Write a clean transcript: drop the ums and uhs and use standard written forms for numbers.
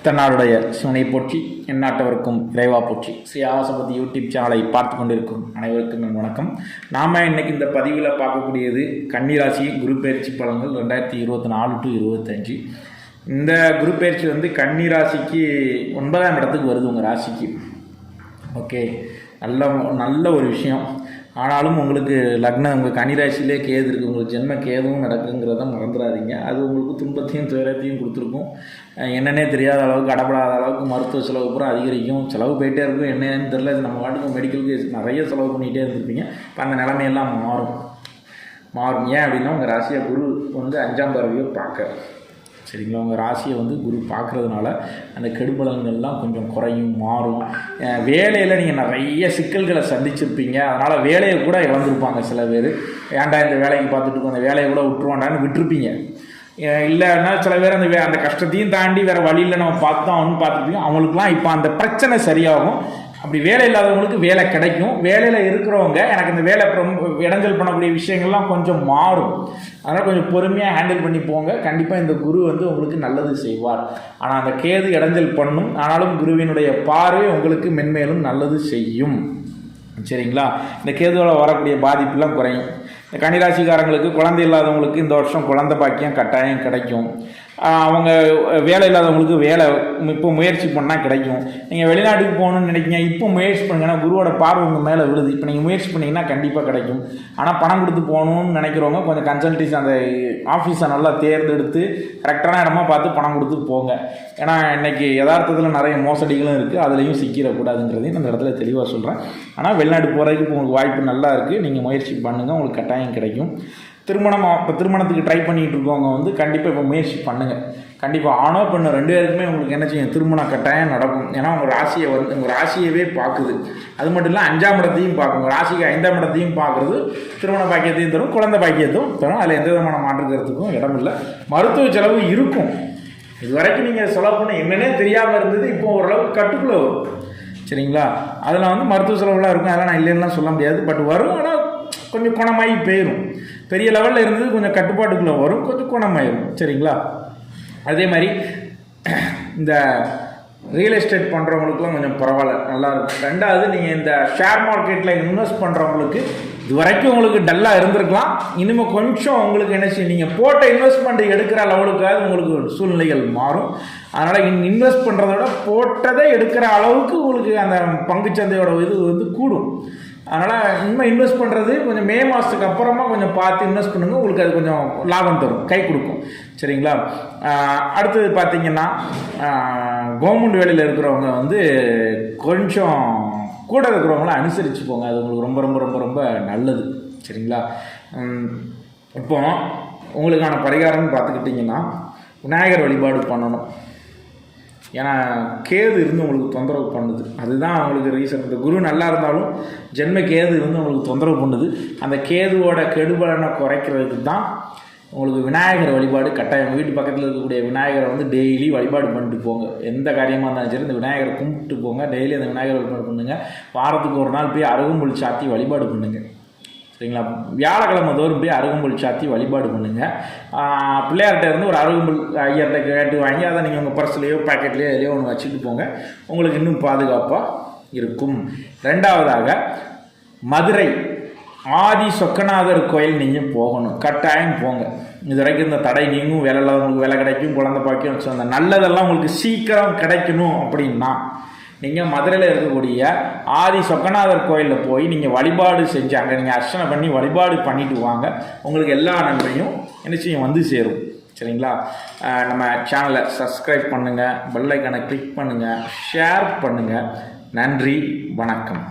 தன்னாருடைய சிவனை போற்றி எந்நாட்டவருக்கும் இறைவா போற்றி ஸ்ரீ ஆவாசபதி யூடியூப் சேனலை பார்த்து கொண்டிருக்கும் அனைவருக்கும் என் வணக்கம். நாம் இன்னைக்கு இந்த பதிவில் பார்க்கக்கூடியது கன்னிராசி குரு பயிற்சி பலன்கள் 2024 to 25. இந்த குரு பயிற்சி வந்து கன்னிராசிக்கு 9ஆம் இடத்துக்கு வருது உங்கள் ராசிக்கு. ஓகே, நல்ல ஒரு விஷயம். ஆனாலும் உங்களுக்கு லக்னம் உங்கள் கன்னிராசியிலே கேது இருக்குது, உங்களுக்கு ஜென்ம கேதுவும் நடக்குங்கிறத மறந்துடாதீங்க. அது உங்களுக்கு துன்பத்தையும் துயரத்தையும் கொடுத்துருக்கும். என்னென்னே தெரியாத அளவுக்கு அடப்படாத அளவுக்கு மருத்துவ செலவு பூரா அதிகரிக்கும். செலவு போயிட்டே இருக்கும், என்னன்னு தெரியல. நம்ம வாட்டுக்கு மெடிக்கலுக்கு நிறைய செலவு பண்ணிகிட்டே இருந்திருப்பீங்க. இப்போ அந்த நிலைமையெல்லாம் மாறும். ஏன் அப்படின்னா உங்கள் ராசியை குரு வந்து 5ஆம் பார்வையை பார்க்க, சரிங்களா? உங்கள் ராசியை வந்து குரு பார்க்குறதுனால அந்த கெடுபலங்கள்லாம் கொஞ்சம் குறையும், மாறும். வேலையில் நீங்கள் நிறைய சிக்கல்களை சந்திச்சிருப்பீங்க. அதனால் வேலையை கூட இழந்திருப்பாங்க சில பேர். ஏன்டா இந்த வேலைக்கு பார்த்துட்டு இருக்கோம், அந்த வேலையை கூட விட்டுருவாண்டான்னு விட்டுருப்பீங்க. இல்லைன்னா சில பேர் அந்த கஷ்டத்தையும் தாண்டி வேறு வழியில் நம்ம பார்த்துருப்பீங்க. அவங்களுக்குலாம் இப்போ அந்த பிரச்சனை சரியாகும். அப்படி வேலை இல்லாதவங்களுக்கு வேலை கிடைக்கும். வேலையில் இருக்கிறவங்க எனக்கு இந்த வேலை இடைஞ்சல் பண்ணக்கூடிய விஷயங்கள்லாம் கொஞ்சம் மாறும். அதனால் கொஞ்சம் பொறுமையாக ஹேண்டில் பண்ணி போங்க. கண்டிப்பாக இந்த குரு வந்து உங்களுக்கு நல்லது செய்வார். ஆனால் அந்த கேது இடைஞ்சல் பண்ணும். ஆனாலும் குருவினுடைய பார்வை உங்களுக்கு மென்மேலும் நல்லது செய்யும், சரிங்களா? இந்த கேதுவால் வரக்கூடிய பாதிப்புலாம் குறையும். இந்த கன்னிராசிக்காரங்களுக்கு குழந்தை இல்லாதவங்களுக்கு இந்த வருஷம் குழந்தை பாக்கியம் கட்டாயம் கிடைக்கும். அவங்க வேலை இல்லாதவங்களுக்கு வேலை இப்போ முயற்சி பண்ணால் கிடைக்கும். நீங்கள் வெளிநாட்டுக்கு போகணுன்னு நினைக்கிங்க, இப்போ முயற்சி பண்ணுங்கன்னா குருவோட பார்வை உங்கள் மேலே விழுது. இப்போ நீங்கள் முயற்சி பண்ணிங்கன்னா கண்டிப்பாக கிடைக்கும். ஆனால் பணம் கொடுத்து போகணுன்னு நினைக்கிறவங்க கொஞ்சம் கன்சல்டேஷன் அந்த ஆஃபீஸை நல்லா தேர்ந்தெடுத்து கரெக்டான இடமா பார்த்து பணம் கொடுத்து போங்க. ஏன்னா இன்றைக்கி யதார்த்தத்தில் நிறைய மோசடிகளும் இருக்குது, அதுலேயும் சிக்கிடக்கூடாதுங்கிறதையும் அந்த இடத்துல தெளிவாக சொல்கிறேன். ஆனால் வெளிநாட்டு போகிறதுக்கு இப்போ உங்களுக்கு வாய்ப்பு நல்லா இருக்குது. நீங்கள் முயற்சி பண்ணுங்கள், உங்களுக்கு கட்டாயம் கிடைக்கும். திருமணத்துக்கு ட்ரை பண்ணிகிட்டு இருக்கவங்க வந்து கண்டிப்பாக இப்போ முயற்சி பண்ணுங்கள். கண்டிப்பாக ஆணோ பெண்ணோ 2 பேருக்குமே உங்களுக்கு என்ன செய்யும், திருமணம் கட்டாயம் நடக்கும். ஏன்னா உங்கள் ராசியை வந்து உங்கள் ராசியவே பார்க்குது. அது மட்டும் இல்லை 5ஆம் இடத்தையும் பார்க்கும். உங்கள் ராசிக்கு 5ஆம் இடத்தையும் பார்க்குறது திருமண பாக்கியத்தையும் தரும், குழந்தை பாக்கியத்தையும் தரும். அதில் எந்த விதமான மாற்றுக்கிறதுக்கும் இடம் இல்லை. மருத்துவ செலவு இருக்கும். இது வரைக்கும் நீங்கள் செலவு பண்ண என்னன்னே தெரியாமல் இருந்தது, இப்போ ஓரளவுக்கு கட்டுக்குள்ளே வரும், சரிங்களா? அதில் வந்து மருத்துவ செலவுலாம் இருக்கும். அதெல்லாம் நான் இல்லைன்னா சொல்ல முடியாது. பட் வரும், ஆனால் கொஞ்சம் குணமாகி போயிடும். பெரிய லெவலில் இருந்தது கொஞ்சம் கட்டுப்பாட்டுக்குள்ளே வரும், கொஞ்சம் குணமாயிடும், சரிங்களா? அதே மாதிரி இந்த ரியல் எஸ்டேட் பண்ணுறவங்களுக்குலாம் கொஞ்சம் பரவாயில்ல, நல்லாயிருக்கும். 2வது, நீங்கள் இந்த ஷேர் மார்க்கெட்டில் இன்வெஸ்ட் பண்ணுறவங்களுக்கு இது வரைக்கும் உங்களுக்கு டல்லாக இருந்திருக்கலாம். இனிமேல் கொஞ்சம் உங்களுக்கு என்ன செய்யும், நீங்கள் போட்ட இன்வெஸ்ட்மெண்ட் எடுக்கிற லெவலுக்காக உங்களுக்கு சூழ்நிலைகள் மாறும். அதனால் இன்வெஸ்ட் பண்ணுறத விட போட்டதை எடுக்கிற அளவுக்கு உங்களுக்கு அந்த பங்குச்சந்தையோட இது வந்து கூடும். அதனால் இனிமேல் இன்வெஸ்ட் பண்ணுறது கொஞ்சம் மே மாதத்துக்கு அப்புறமா கொஞ்சம் பார்த்து இன்வெஸ்ட் பண்ணுங்கள். உங்களுக்கு அது கொஞ்சம் லாபம் தரும், கை கொடுக்கும், சரிங்களா? அடுத்தது பார்த்திங்கன்னா கவர்மெண்ட் வேலையில் இருக்கிறவங்க வந்து கொஞ்சம் கூட இருக்கிறவங்கள அனுசரித்து போங்க. அது உங்களுக்கு ரொம்ப ரொம்ப ரொம்ப ரொம்ப நல்லது, சரிங்களா? இப்போ உங்களுக்கான பரிகாரம்னு பார்த்துக்கிட்டிங்கன்னா விநாயகர் வழிபாடு பண்ணணும். ஏன்னா கேது இருந்து உங்களுக்கு தொந்தரவு பண்ணுது, அதுதான் அவங்களுக்கு ரீசன். இந்த குரு நல்லா இருந்தாலும் ஜென்ம கேது இருந்து உங்களுக்கு தொந்தரவு பண்ணுது. அந்த கேதுவோட கெடுபலனை குறைக்கிறதுக்கு தான் உங்களுக்கு விநாயகர் வழிபாடு கட்டாயம். வீட்டு பக்கத்தில் இருக்கக்கூடிய விநாயகரை வந்து டெய்லி வழிபாடு பண்ணிட்டு போங்க. எந்த காரியமாக இருந்தாலும் சரி இந்த விநாயகரை கும்பிட்டு போங்க. டெய்லி அந்த விநாயகர் வழிபாடு பண்ணுங்கள். வாரத்துக்கு ஒரு நாள் போய் அருகம்புல் சாத்தி வழிபாடு பண்ணுங்கள், சரிங்களா? வியாழக்கிழமை தோறும் போய் அருகம்புல் சாத்தி வழிபாடு பண்ணுங்கள். பிள்ளையார்கிட்ட இருந்து ஒரு அருகம்புல் ஐயர்கிட்ட கேட்டு வாங்கி அதை நீங்கள் உங்கள் பர்ஸ்லேயோ பாக்கெட்லேயோ எதையோ ஒன்று வச்சுட்டு போங்க. உங்களுக்கு இன்னும் பாதுகாப்பாக இருக்கும். 2வதாக மதுரை ஆதி சொக்கநாதர் கோயில் நீங்கள் போகணும், கட்டாயம் போங்க. இது வரைக்கும் இந்த தடை நீங்கும், வேலை இல்லாதவங்களுக்கு வேலை கிடைக்கும், குழந்தை பாக்கியம், அந்த நல்லதெல்லாம் உங்களுக்கு சீக்கிரம் கிடைக்கணும் அப்படின்னா நீங்கள் மதுரையில் இருக்கக்கூடிய ஆதி சொக்கநாதர் கோயிலில் போய் நீங்கள் வழிபாடு செஞ்சு அங்கே நீங்கள் அர்ச்சனை பண்ணி வழிபாடு பண்ணிட்டு வாங்க. உங்களுக்கு எல்லா நன்மையும் என்ன செய்யும், வந்து சேரும், சரிங்களா? நம்ம சேனலை சப்ஸ்கிரைப் பண்ணுங்கள், பெல் ஐக்கானை கிளிக் பண்ணுங்கள், ஷேர் பண்ணுங்கள். நன்றி, வணக்கம்.